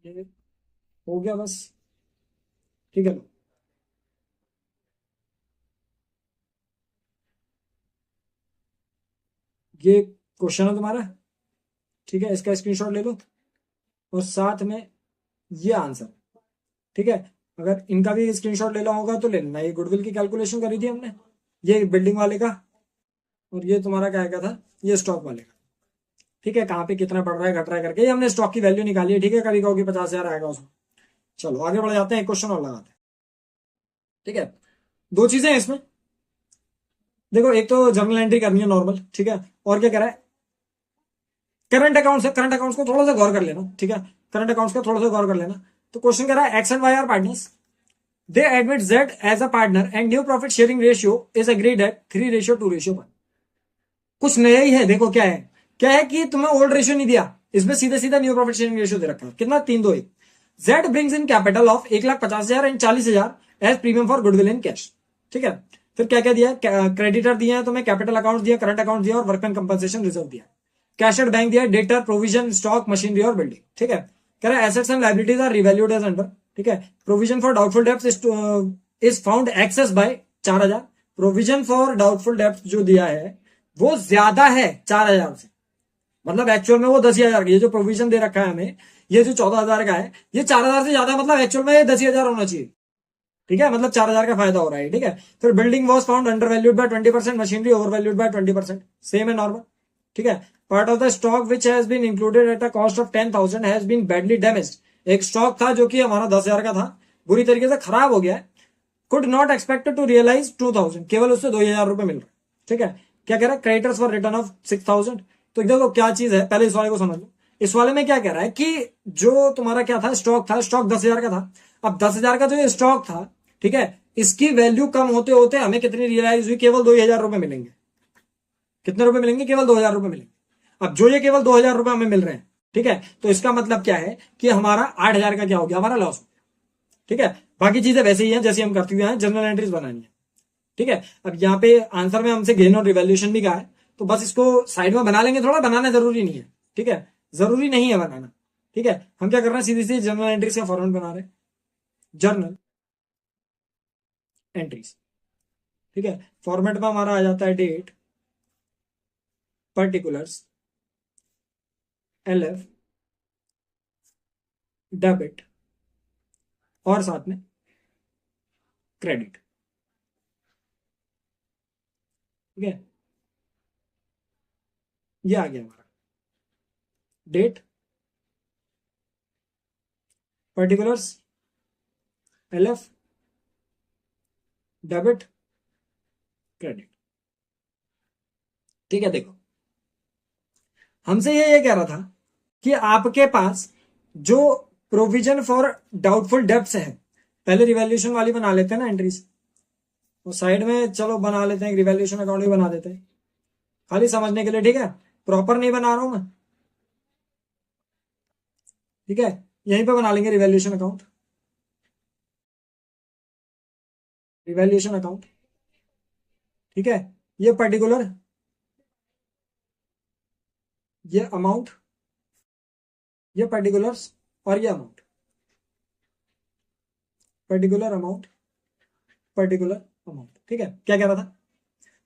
ये हो गया बस, ठीक है। ये क्वेश्चन है तुम्हारा, ठीक है, इसका स्क्रीनशॉट ले लो और साथ में ये आंसर, ठीक है। अगर इनका भी स्क्रीनशॉट लेना होगा तो ले लेना। ये गुडविल की कैलकुलेशन करी थी हमने, ये बिल्डिंग वाले का, और ये तुम्हारा क्या क्या था, ये स्टॉक वाले का, ठीक है, कहाँ पे कितना बढ़ रहा है घट रहा है करके ये हमने स्टॉक की वैल्यू निकाली है, ठीक है। कभी कहोगे 50,000 आएगा उसमें। चलो आगे बढ़ जाते हैं, एक क्वेश्चन और लगाते हैं, ठीक है। दो चीजें हैं इसमें, देखो, एक तो जर्नल एंट्री करनी है नॉर्मल, ठीक है, और क्या कह रहा है, करंट अकाउंट्स है, करंट अकाउंट्स को थोड़ा सा गौर कर लेना, ठीक है, करंट अकाउंट्स का थोड़ा सा गौर कर लेना। तो क्वेश्चन कह रहा है x and y are partners, they admit z as a partner and new profit sharing ratio is agreed at 3:2:1। कुछ नया ही है, देखो क्या है, क्या है कि तुम्हें ओल्ड रेशियो नहीं दिया, इसमें सीधे सीधा न्यू प्रॉफिट शेयरिंग रेशियो दे रखा है, कितना 3:2:1। Z brings in capital of 1,50,000 and 40,000 as premium for goodwill in cash, ठीक है। फिर क्या क्या दिया, क्रेडिटर दिया है तुम्हें, कैपिटल अकाउंट दिया, करंट अकाउंट दिया और वर्कमैन कंपनसेशन रिजर्व दिया, कैश एट बैंक दिया, डेटर प्रोविजन स्टॉक मशीनरी और बिल्डिंग, ठीक है। कह रहा है assets and liabilities are revalued as under, ठीक है। Provision for doubtful debts is found excess by 4,000, provision for doubtful debts जो दिया है वो ज्यादा है 4,000 से, मतलब एक्चुअल में वो 10,000 ये जो प्रोविजन दे रखा है हमें, ये जो 14,000 का है, ये 4,000 से ज्यादा, मतलब एक्चुअल में 10,000 होना चाहिए, ठीक है, मतलब 4,000 का फायदा हो रहा है, ठीक है। फिर building was found under valued by 20%, machinery over valued by 20%, same है नॉर्मल, ठीक है। Part of the stock which has been included at a cost of 10,000 has been badly damaged. एक स्टॉक था जो कि हमारा 10,000 का था, बुरी तरीके से खराब हो गया है। Could not expected to realise 2,000, केवल उससे 2,000 रुपए मिल रहा है, ठीक है। क्या कह रहा है, क्रेडिटर्स फॉर रिटर्न ऑफ 6,000। तो देखो क्या चीज है, पहले इस वाले को समझ लो। इस वाले में क्या कह रहा है कि जो तुम्हारा क्या था, स्टॉक था, स्टॉक 10,000 का था। अब 10,000 का जो ये स्टॉक था, ठीक है, इसकी वैल्यू कम होते होते हमें कितनी रियलाइज हुई, केवल 2,000 रुपए मिलेंगे। कितने रुपए मिलेंगे, केवल 2,000 रुपए मिलेंगे। अब जो ये केवल 2,000 रुपए हमें मिल रहे हैं, ठीक है, तो इसका मतलब क्या है कि हमारा 8,000 का क्या हो गया, हमारा लॉस हो गया, ठीक है। बाकी चीजें वैसे ही हैं जैसे हम करते हुए हैं, जनरल एंट्रीज बनानी है, ठीक है। अब यहाँ पे आंसर में हमसे गेन और रिवैल्यूएशन भी कहा है, तो बस इसको साइड में बना लेंगे, थोड़ा बनाना जरूरी नहीं है, ठीक है, जरूरी नहीं है बनाना, ठीक है। हम क्या कर रहे हैं, सीधी सी जनरल एंट्रीज का फॉर्मेट बना रहे हैं, जर्नल एंट्रीज, ठीक है। फॉर्मेट में हमारा आ जाता है डेट, पर्टिकुलर्स, एलएफ, डेबिट और साथ में क्रेडिट, ठीक है। ये आ गया हमारा date, particulars, LF, debit, credit, ठीक है। देखो, हमसे ये कह रहा था कि आपके पास जो प्रोविजन फॉर डाउटफुल डेब्ट्स है, पहले रिवैल्यूएशन वाली बना लेते हैं ना एंट्रीज, और साइड में चलो बना लेते हैं, रिवैल्यूएशन अकाउंट भी बना देते हैं खाली समझने के लिए, ठीक है, प्रॉपर नहीं बना रहा हूं मैं, ठीक है। यहीं पे बना लेंगे रिवैल्यूएशन अकाउंट, रिवैल्यूएशन अकाउंट, ठीक है। ये पर्टिकुलर, ये अमाउंट, ये पर्टिकुलर्स और ये amount, particular amount, particular amount, ठीक है। क्या कह रहा था,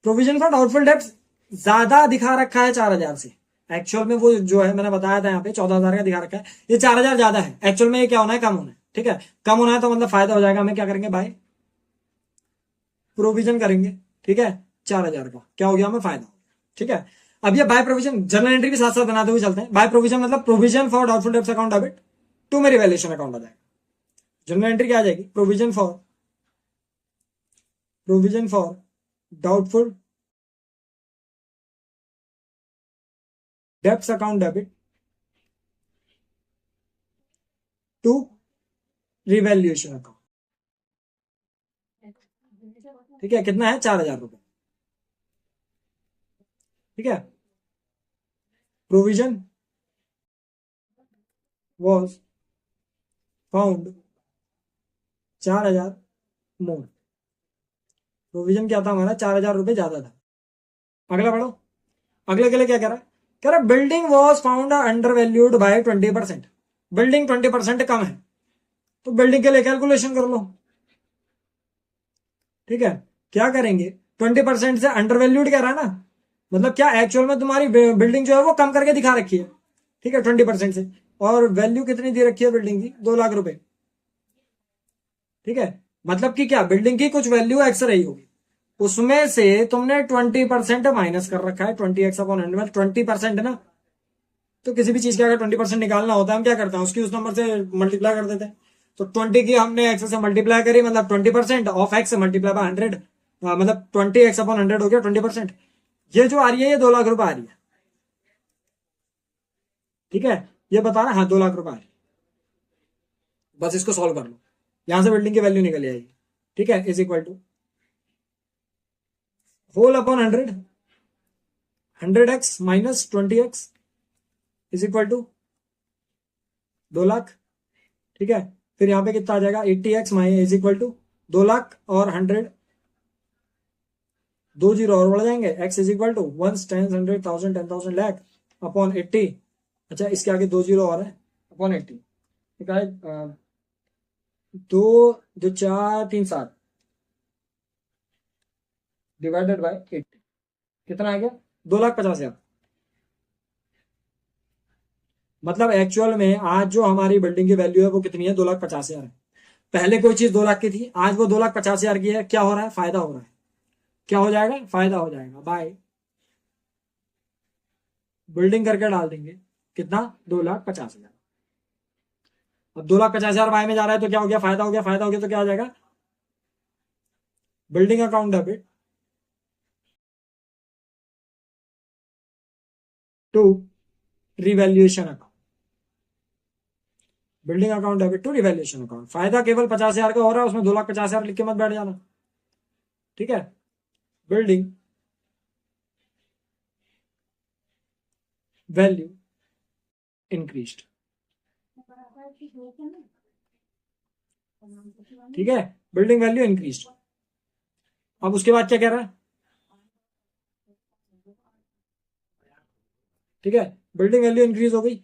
प्रोविजन फॉर डाउटफुल डेब्ट्स ज्यादा दिखा रखा है 4,000 से, एक्चुअल में वो जो है मैंने बताया था यहाँ पे 14,000 का दिखा रखा है, ये 4,000 ज्यादा है, एक्चुअल में ये क्या होना है, कम होना है, ठीक है। कम होना है तो मतलब फायदा हो जाएगा, हमें क्या करेंगे, बाय प्रोविजन करेंगे, ठीक है, 4,000 का क्या हो गया, हमें फायदा, ठीक है। अब ये बाय प्रोविजन जर्नल एंट्री भी साथ साथ बनाते हुए चलते हैं। बाय प्रोविजन मतलब provision for doubtful debts account debit to मेरी वैल्यूएशन अकाउंट आ जाएगा। जर्नल एंट्री क्या आ जाएगी, provision for doubtful debts account debit to revaluation account, ठीक है, कितना है, 4,000 रुपए, ठीक है। Provision was found 4,000 more, provision क्या था हमारा, 4,000 रुपए ज्यादा था। अगला पढ़ो, अगले के लिए क्या कह रहा है, building was found under valued by 20%, building 20% कम है, तो बिल्डिंग के लिए कैलकुलेशन कर लो, ठीक है। क्या करेंगे, 20% से अंडर वैल्यूड कह रहा है ना, मतलब क्या एक्चुअल में तुम्हारी बिल्डिंग जो है वो कम करके दिखा रखी है, ठीक है, 20% से, और वैल्यू कितनी दे रखी है बिल्डिंग की, 2 लाख रुपए, ठीक है। मतलब कि क्या, बिल्डिंग की कुछ वैल्यू एक्स रही होगी, उसमें से तुमने 20% माइनस कर रखा है, 20x/100 20% ना, तो किसी भी चीज का अगर 20% निकालना होता है हम क्या करते हैं, उसकी उस नंबर से मल्टीप्लाई कर देते हैं। तो 20 की हमने एक्स से मल्टीप्लाई करी, मतलब 20% ऑफ एक्स मल्टीप्लाई बाय 100, मतलब 20x/100 हो गया 20%। ये जो आ रही है ये 2 लाख रुपए आ रही है, ठीक है, ये बता रहा है, हाँ 2 लाख रुपए आ रही है। बस इसको सॉल्व कर लो, यहां से बिल्डिंग की वैल्यू निकल जाएगी, ठीक है, is equal to whole upon 100, 100x minus 20x is equal to 2 lakh, ठीक है। फिर यहां पे कितना आ जाएगा, 80x is equal to 2 lakh और 100, 2 जीरो और बढ़ जाएंगे, x is equal to 1 10 100 1000 10,000 lakh upon 80, अच्छा इसके आगे 2 जीरो और है, अपॉन 80, ठीक है, 2 2 4 3 7 डिवाइडेड बाय 80, कितना आ गया, 2,50,000। मतलब एक्चुअल में आज जो हमारी बिल्डिंग की वैल्यू है वो कितनी है, 2,50,000 है। पहले कोई चीज 2 लाख की थी, आज वो 2,50,000 की है, क्या हो रहा है, फायदा हो रहा है, क्या हो जाएगा, फायदा हो जाएगा, बाय बिल्डिंग करके डाल देंगे, कितना, 2,50,000। अब 2,50,000 बाय में जा रहा है तो क्या हो गया, फायदा हो गया, फायदा हो गया तो क्या आ जाएगा, building account debit to revaluation account, building account debit to revaluation account. फायदा केवल 50,000 का हो रहा है, उसमें 2,50,000 लिख के मत बैठ जाना, ठीक है। बिल्डिंग वैल्यू इंक्रीज्ड, ठीक है, बिल्डिंग वैल्यू इंक्रीज्ड। अब उसके बाद क्या कह रहा है, ठीक है, बिल्डिंग वैल्यू इंक्रीज हो गई।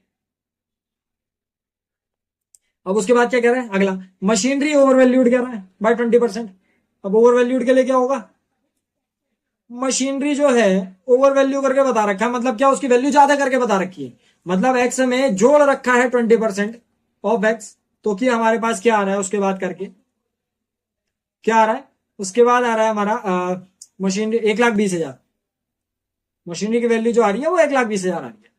अब उसके बाद क्या कह रहा है अगला, मशीनरी ओवर वैल्यूड कह रहा है बाय 20%। अब ओवर वैल्यूड के लिए क्या होगा, मशीनरी जो है ओवर वैल्यू करके बता रखा है, मतलब क्या, उसकी वैल्यू ज्यादा करके बता रखी है, मतलब एक्स में जोड़ रखा है 20% ऑफ एक्स, तो कि हमारे पास क्या आ रहा है, उसके बाद करके क्या आ रहा है, उसके बाद आ रहा है हमारा मशीनरी 1,20,000, मशीनरी की वैल्यू जो आ रही है वो 1,20,000 आ रही है।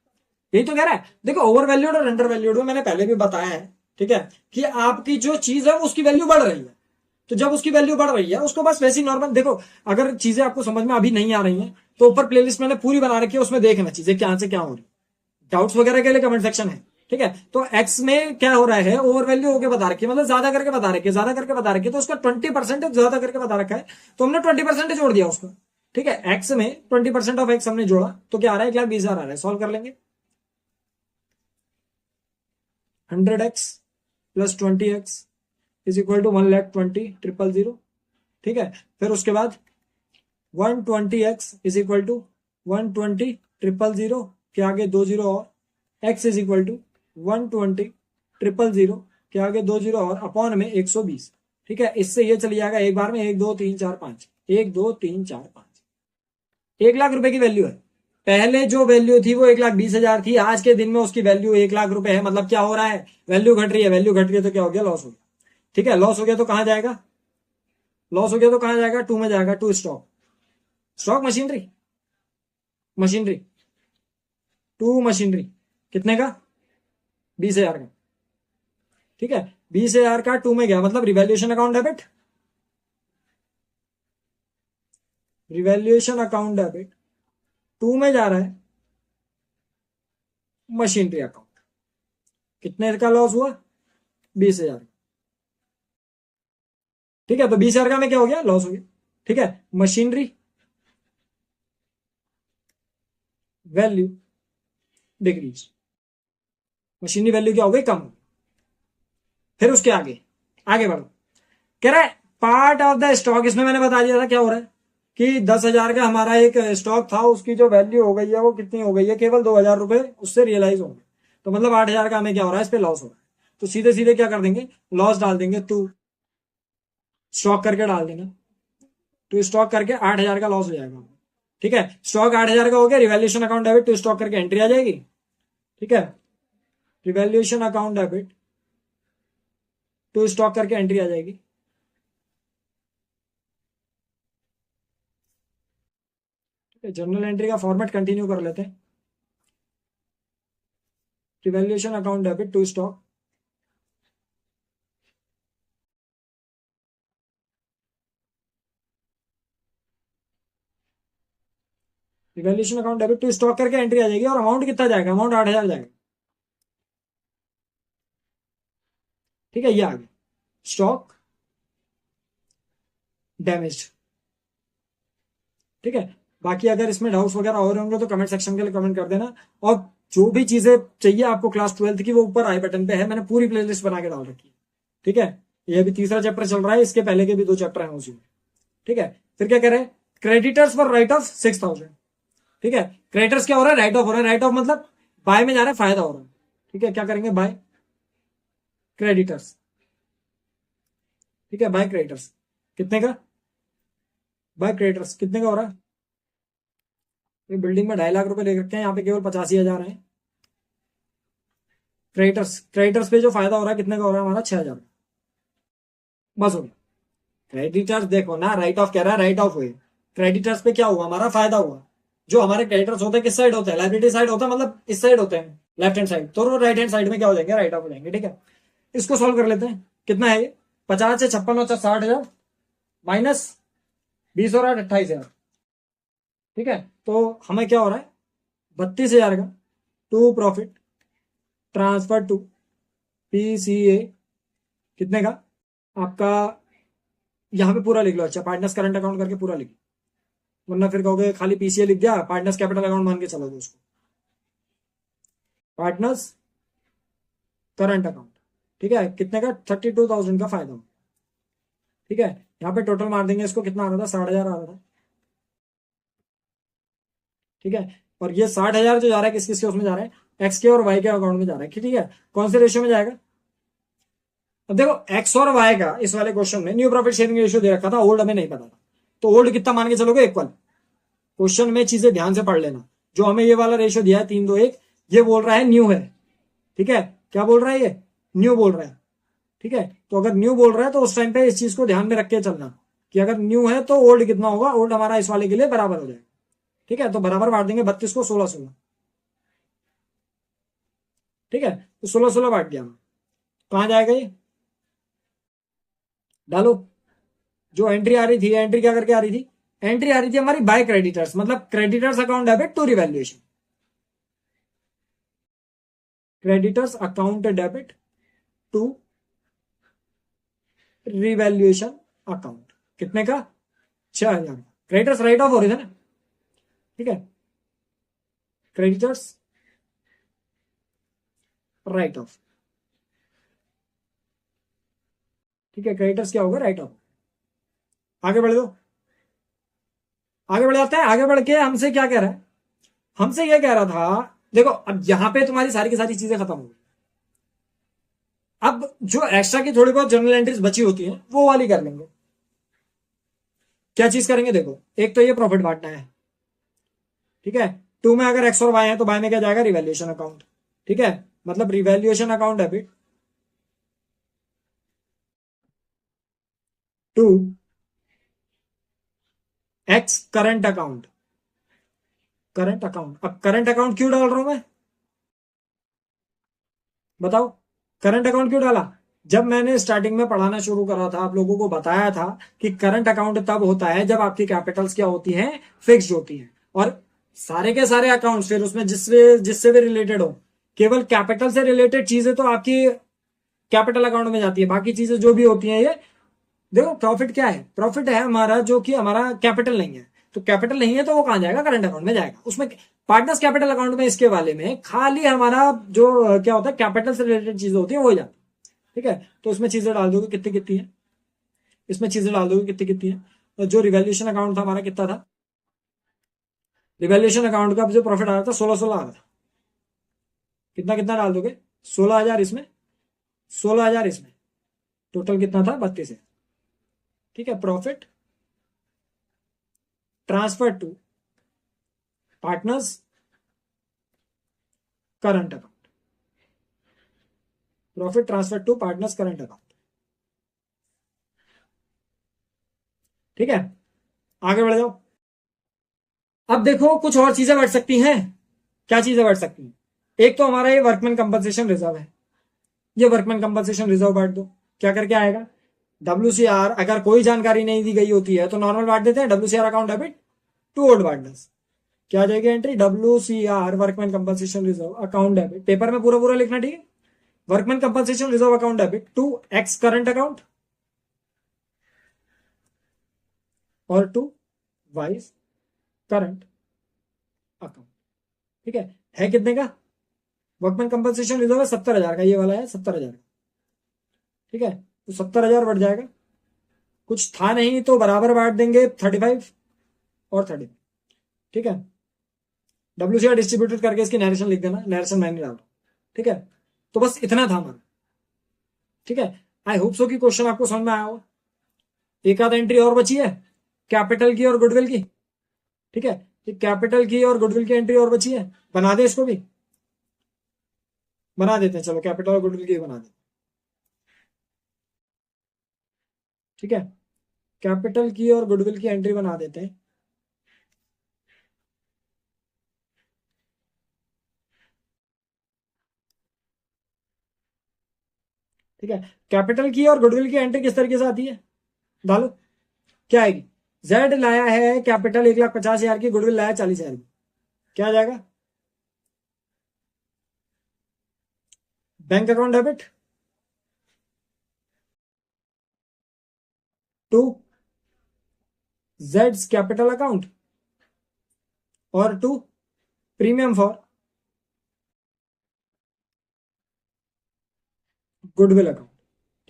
यही तो कह रहा है, देखो ओवर वैल्यूड और अंडर वैल्यूड में मैंने पहले भी बताया है, ठीक है, कि आपकी जो चीज है उसकी वैल्यू बढ़ रही है, तो जब उसकी वैल्यू बढ़ रही है उसको बस वैसी नॉर्मल देखो। अगर चीजें आपको समझ में अभी नहीं आ रही हैं तो ऊपर प्लेलिस्ट मैंने पूरी बना रखी है, उसमें देखना चीजें क्या से क्या हो रही, डाउट्स वगैरह के लिए कमेंट सेक्शन है, ठीक है। तो एक्स में क्या हो रहा है, ओवर वैल्यू होकर बता रखी है, मतलब ज्यादा करके बता रखी है, ज्यादा करके बता रखी है, तो उसका 20% ज्यादा करके बता रखा है, तो हमने 20% जोड़ दिया उसको, ठीक है। एक्स में 20% ऑफ एक्स हमने जोड़ा तो क्या आ रहा है, 1,20,000 आ रहा है, सॉल्व कर लेंगे। 100x plus 20x is equal to 1,20,000 ठीक है। फिर उसके बाद 120x इज इक्वल टू 120,000 के आगे 2 जीरो और, x इज इक्वल टू 120,000 के आगे 2 जीरो और अपॉन में 120, ठीक है। इससे ये चली जाएगा एक बार में 1 2 3 4 5, 1 2 3 4 5, 1 लाख रुपए की वैल्यू है। पहले जो वैल्यू थी वो 1,20,000 थी, आज के दिन में उसकी वैल्यू 1 लाख रुपए है, मतलब क्या हो रहा है, वैल्यू घट रही है, वैल्यू घट रही है तो क्या हो गया, लॉस हो गया, ठीक है। लॉस हो गया तो कहां जाएगा, लॉस हो गया तो कहां जाएगा, टू में जाएगा, to stock, stock machinery, machinery to machinery, कितने का, 20,000 का, ठीक है, 20,000 का टू में गया, मतलब revaluation account debit, revaluation account debit to में जा रहा है मशीनरी अकाउंट, कितने का लॉस हुआ, 20,000, ठीक है, तो 20,000 का में क्या हो गया, लॉस हो गया, ठीक है, machinery value decrease, machinery value क्या हो गई, कम, फिर उसके आगे आगे बढ़ो, कह रहा है पार्ट ऑफ द स्टॉक, इसमें मैंने बता दिया था क्या हो रहा है कि 10,000 का हमारा एक स्टॉक था, उसकी जो वैल्यू हो गई है वो कितनी हो गई है, केवल 2,000 रुपए उससे रियलाइज होंगे, तो मतलब 8,000 का हमें क्या हो रहा है, इस पे लॉस हो रहा है, तो सीधे सीधे क्या कर देंगे, लॉस डाल देंगे, टू स्टॉक करके डाल देना, टू स्टॉक करके 8,000 का लॉस हो जाएगा, ठीक है, स्टॉक 8,000 का हो गया, revaluation account debit to stock करके एंट्री आ जाएगी, ठीक है, revaluation account debit to stock करके एंट्री आ जाएगी, जर्नल एंट्री का फॉर्मेट कंटिन्यू कर लेते हैं, revaluation account debit to stock, revaluation account debit to stock करके एंट्री आ जाएगी, और अमाउंट कितना जाएगा, अमाउंट 8,000 जाएगा, ठीक है, ये आ गया स्टॉक डैमेज, ठीक है, बाकी अगर इसमें डाउट्स वगैरह और होंगे तो कमेंट सेक्शन के लिए कमेंट कर देना, और जो भी चीजें चाहिए आपको क्लास 12th की वो ऊपर आई बटन पे है, मैंने पूरी प्लेलिस्ट बना के डाल रखी है, ठीक है, ये अभी तीसरा चैप्टर चल रहा है, इसके पहले के भी 2 चैप्टर हैं उसी में, ठीक है, फिर क्या कह रहे हैं, क्रेडिटर्स फॉर राइट ऑफ 6,000, ठीक है, क्रेडिटर्स क्या हो रहा है, राइट ऑफ हो रहा है, राइट ऑफ मतलब बाय में जा रहा है, फायदा हो रहा है, ठीक है, क्या करेंगे, बाय क्रेडिटर्स, ठीक है, बाय क्रेडिटर्स, कितने का, बाय क्रेडिटर्स कितने का हो रहा है, बिल्डिंग में 2.5 लाख रुपए ले रखे हैं, यहाँ पे केवल 85,000 है, क्रेडिटर्स, क्रेडिटर्स पे जो फायदा हो रहा है कितने का हो रहा है हमारा, 6,000, बस हो गया, क्रेडिटर्स देखो ना, राइट ऑफ कह रहा है, राइट ऑफ हुए, क्रेडिटर्स पे क्या हुआ, हमारा फायदा हुआ, जो हमारे क्रेडिटर्स होते हैं किस साइड होते हैं, लाइबिलिटी साइड होता है, मतलब इस साइड होते हैं, लेफ्ट हैंड साइड, तो राइट हैंड साइड में क्या हो जाएंगे, राइट ऑफ हो जाएंगे, ठीक है, इसको सोल्व कर लेते हैं, कितना है ये, 50 से 56 और 60,000 माइनस 20 और 28,000, ठीक है, तो हमें क्या हो रहा है, 32,000 का to profit transfer to PCA, कितने का आपका, यहां पे पूरा लिख लो, अच्छा पार्टनर्स करंट अकाउंट करके पूरा लिख, वरना फिर कहोगे खाली पीसीए लिख दिया, पार्टनर्स कैपिटल अकाउंट मान के चलोगे उसको, पार्टनर्स करंट अकाउंट, ठीक है, कितने का, 32,000 का फायदा, ठीक है, यहाँ पे टोटल मार देंगे, इसको कितना आ रहा था, 60,000 आ रहा था, ठीक है, और ये 60,000 जो जा रहा है किस किस के उसमें जा रहा है, एक्स के और वाई के अकाउंट में जा रहा है, ठीक है, कौन से रेशियो में जाएगा, अब देखो एक्स और वाई का इस वाले क्वेश्चन में न्यू प्रॉफिट शेयरिंग रेशियो दे रखा था, ओल्ड हमें नहीं पता था, तो ओल्ड कितना मान के चलोगे, इक्वल, क्वेश्चन में चीजें ध्यान से पढ़ लेना, जो हमें ये वाला रेशियो दिया है 3:2:1, ये बोल रहा है न्यू है, ठीक है, क्या बोल रहा है ये, न्यू बोल रहा है, ठीक है, तो अगर न्यू बोल रहा है तो उस टाइम पे इस चीज को ध्यान में रख के चलना कि अगर न्यू है तो ओल्ड कितना होगा, ओल्ड हमारा इस वाले के लिए बराबर हो जाएगा, ठीक है, तो बराबर बांट देंगे 32 को 16-16, ठीक है, तो 16-16 बांट दिया, कहां जाएगा ये, डालो, जो एंट्री आ रही थी, एंट्री क्या करके आ रही थी, एंट्री आ रही थी हमारी बाय क्रेडिटर्स, मतलब creditors account debit to revaluation, creditors account debit to revaluation account, कितने का, 6,000, क्रेडिटर्स राइट ऑफ हो रहे थे ना, ठीक है, क्रेडिटर्स राइट ऑफ, ठीक है, क्रेडिटर्स क्या होगा, राइट ऑफ, आगे बढ़ दो, आगे बढ़ जाते हैं, आगे बढ़ के हमसे क्या कह रहा है, हमसे ये कह रहा था, देखो अब यहां पे तुम्हारी सारी की सारी चीजें खत्म हो गई, अब जो एक्स्ट्रा की थोड़ी बहुत जर्नल एंट्रीज बची होती हैं वो वाली कर लेंगे, क्या चीज करेंगे, देखो एक तो ये प्रॉफिट बांटना है, ठीक है, टू में अगर एक्स और वाई है तो वाई में क्या जाएगा, रिवैल्यूएशन अकाउंट, ठीक है, मतलब revaluation account debit to X current account, current account. अब करंट अकाउंट क्यों डाल रहा हूं मैं, बताओ, करंट अकाउंट क्यों डाला? जब मैंने स्टार्टिंग में पढ़ाना शुरू करा था, आप लोगों को बताया था कि करंट अकाउंट तब होता है जब आपकी कैपिटल्स क्या होती हैं, फिक्स्ड होती हैं, और सारे के सारे अकाउंट्स फिर उसमें जिससे जिससे भी रिलेटेड हो, केवल कैपिटल से रिलेटेड चीजें तो आपकी कैपिटल अकाउंट में जाती है, बाकी चीजें जो भी होती हैं ये, देखो प्रॉफिट क्या है, प्रॉफिट है हमारा जो कि हमारा कैपिटल नहीं है, तो कैपिटल नहीं है तो वो कहां जाएगा, करंट अकाउंट में जाएगा। उसमें पार्टनर्स कैपिटल अकाउंट में इसके वाले में खाली हमारा जो क्या होता है कैपिटल से रिलेटेड चीजें होती है वो हो जाती है, ठीक है। तो उसमें चीजें डाल दोगे कितनी कितनी है, इसमें चीजें डाल दोगे कितनी कितनी है। तो जो रिवैल्यूएशन अकाउंट था हमारा कितना था, रिवैल्यूएशन अकाउंट का जो प्रॉफिट आ रहा था 16 आ रहा था, कितना कितना डाल दोगे, 16,000 इसमें, 16,000 इसमें, टोटल कितना था 32 है, ठीक है। Profit transfer to partners current account, profit transfer to partners current account, ठीक है। आगे बढ़ जाओ। अब देखो कुछ और चीजें बढ़ सकती हैं, क्या चीजें बढ़ सकती हैं, एक तो हमारा ये वर्कमैन कंपनसेशन रिजर्व है, ये वर्कमैन कंपनसेशन रिजर्व बांट दो, क्या करके आएगा, WCR, अगर कोई जानकारी नहीं दी गई होती है तो नॉर्मल बांट देते हैं, WCR account debit to old partners, क्या आ जाएगी entry, WCR workman compensation reserve account debit, paper में पूरा पूरा लिखना, ठीक है। Workman compensation reserve account debit to X current account और टू वाइज करंट अकाउंट, ठीक है कितने का, वर्कमैन कंपनसेशन रिजर्व है 70,000 का, ये वाला है 70,000 का, ठीक है। तो 70,000 बढ़ जाएगा, कुछ था नहीं तो बराबर बांट देंगे 35 और 30, ठीक है। WCR डिस्ट्रीब्यूटेड करके इसकी नरेशन लिख देना, नरेशन मैं नहीं डाल रहा, ठीक है। तो बस इतना था हमारा, ठीक है। आई होप सो कि क्वेश्चन आपको समझ में आया हो। एक आध एंट्री और बची है कैपिटल की और गुडविल की, ठीक है, कैपिटल की और गुडविल की एंट्री और बची है, बना दे इसको भी, बना देते हैं, चलो कैपिटल और गुडविल की बना देते, ठीक है। कैपिटल की और गुडविल की एंट्री बना देते हैं, ठीक है। कैपिटल की और गुडविल की एंट्री किस तरीके से आती है, डालो, क्या आएगी, जेड लाया है कैपिटल 1,50,000 की, गुडविल लाया 40,000 की, क्या आ जाएगा, बैंक अकाउंट डेबिट टू जेड्स कैपिटल अकाउंट और to premium for goodwill account,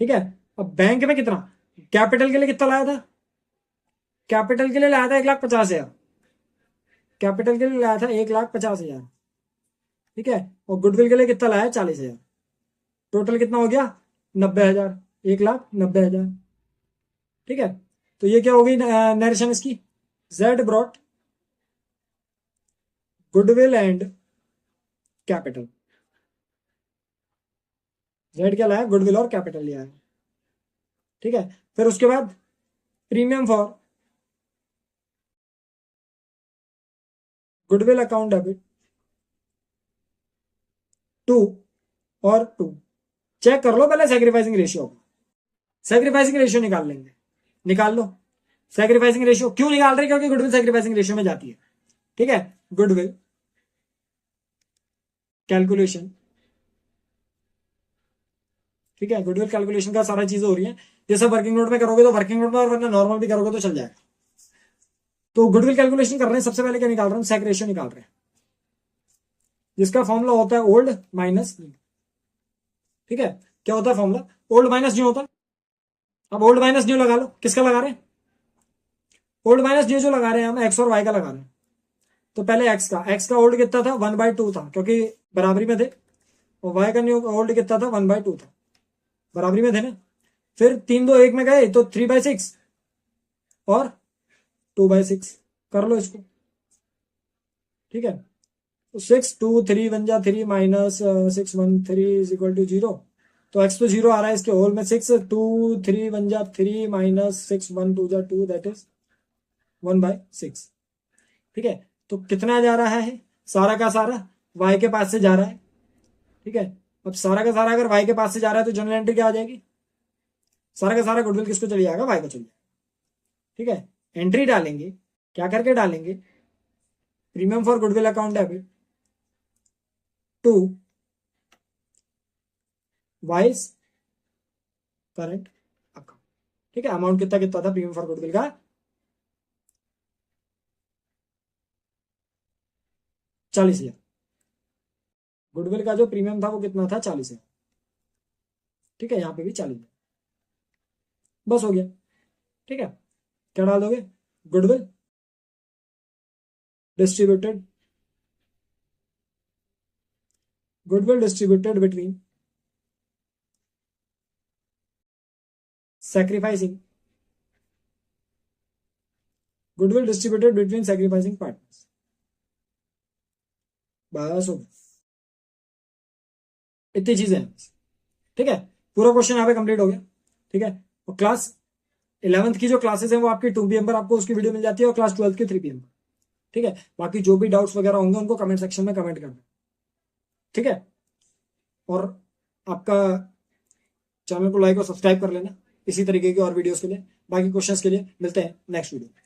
ठीक है। अब बैंक में कितना, कैपिटल के लिए कितना लाया था, कैपिटल के लिए लाया था 1,50,000, कैपिटल के लिए लाया था 1,50,000, ठीक है। और गुडविल के लिए कितना लाया 40,000, टोटल कितना हो गया 90,000, 1,90,000, ठीक है। तो ये क्या हो गई नरेशन इसकी, Z brought goodwill and capital, Z क्या लाया, गुडविल और कैपिटल लिया है, ठीक है। फिर उसके बाद premium for goodwill account debit to और टू, चेक कर लो पहले सैक्रिफाइसिंग रेशियो, सैक्रिफाइसिंग रेशियो निकाल लेंगे, निकाल लो सैक्रिफाइसिंग रेशियो, क्यों निकाल रहे, क्योंकि गुडविल सैक्रिफाइसिंग रेशियो में जाती है, ठीक है। गुडविल कैलकुलेशन, ठीक है, गुडविल कैलकुलेशन का सारा चीजें हो रही है, ये सब वर्किंग नोट में करोगे तो वर्किंग नोट में, और वरना नॉर्मल भी करोगे तो चल जाएगा। तो गुडविल कैलकुलेशन कर रहे हैं, सबसे पहले क्या निकाल रहे हैं, सैक रेशियो निकाल रहे हैं, जिसका फॉर्मूला होता है ओल्ड माइनस न्यू, ठीक है। क्या होता है फॉर्मूला, ओल्ड माइनस न्यू होता है। अब ओल्ड माइनस न्यू लगा लो, किसका लगा रहे हैं, ओल्ड माइनस न्यू जो लगा रहे हैं हम एक्स और वाई का लगा रहे हैं, तो पहले एक्स का ओल्ड कितना था 1/2 था, क्योंकि बराबरी में थे, और वाई का न्यू ओल्ड कितना था 1/2 था, बराबरी में थे ना। फिर 3 2 1 में गए तो 3/6 और 2/6, कर लो इसको, ठीक है। तो 6 2 3 1 3 माइनस 6 1 3 इज इक्वल टू 0, तो एक्स तो 0 आ रहा है, इसके होल में 6 2 3 1 3 माइनस 6 1 2 2 दैट इज 1/6। ठीक है, तो कितना जा रहा है, सारा का सारा y के पास से जा रहा है। ठीक है, अब सारा का सारा अगर y के पास से जा रहा है तो जनरल एंट्री क्या आ जाएगी, सारा का सारा गुडविल किसको चले जाएगा, y को चले जाएगा। ठीक है, एंट्री डालेंगे, क्या करके डालेंगे, premium for goodwill account debit to Y's current account. ठीक है, अमाउंट कितना कितना था प्रीमियम फॉर गुडविल का, 40,000। गुडविल का जो प्रीमियम था वो कितना था, 40,000। ठीक है, यहां पे भी 40,000, बस हो गया। ठीक है, क्या डाल दोगे, goodwill distributed, goodwill distributed between sacrificing, goodwill distributed between sacrificing partners. बस हो गया, इतनी चीजें हैं। ठीक है, पूरा क्वेश्चन यहाँ पे कंप्लीट हो गया। ठीक है, और क्लास 11th की जो क्लासेस हैं वो आपकी 2 PM पर आपको उसकी वीडियो मिल जाती है, और क्लास 12th की 3 PM पर। ठीक है, बाकी जो भी डाउट्स वगैरह होंगे उनको कमेंट सेक्शन में कमेंट करना। ठीक है, और आपका चैनल को लाइक और सब्सक्राइब कर लेना इसी तरीके की और वीडियोस के लिए। बाकी क्वेश्चंस के लिए मिलते हैं नेक्स्ट वीडियो।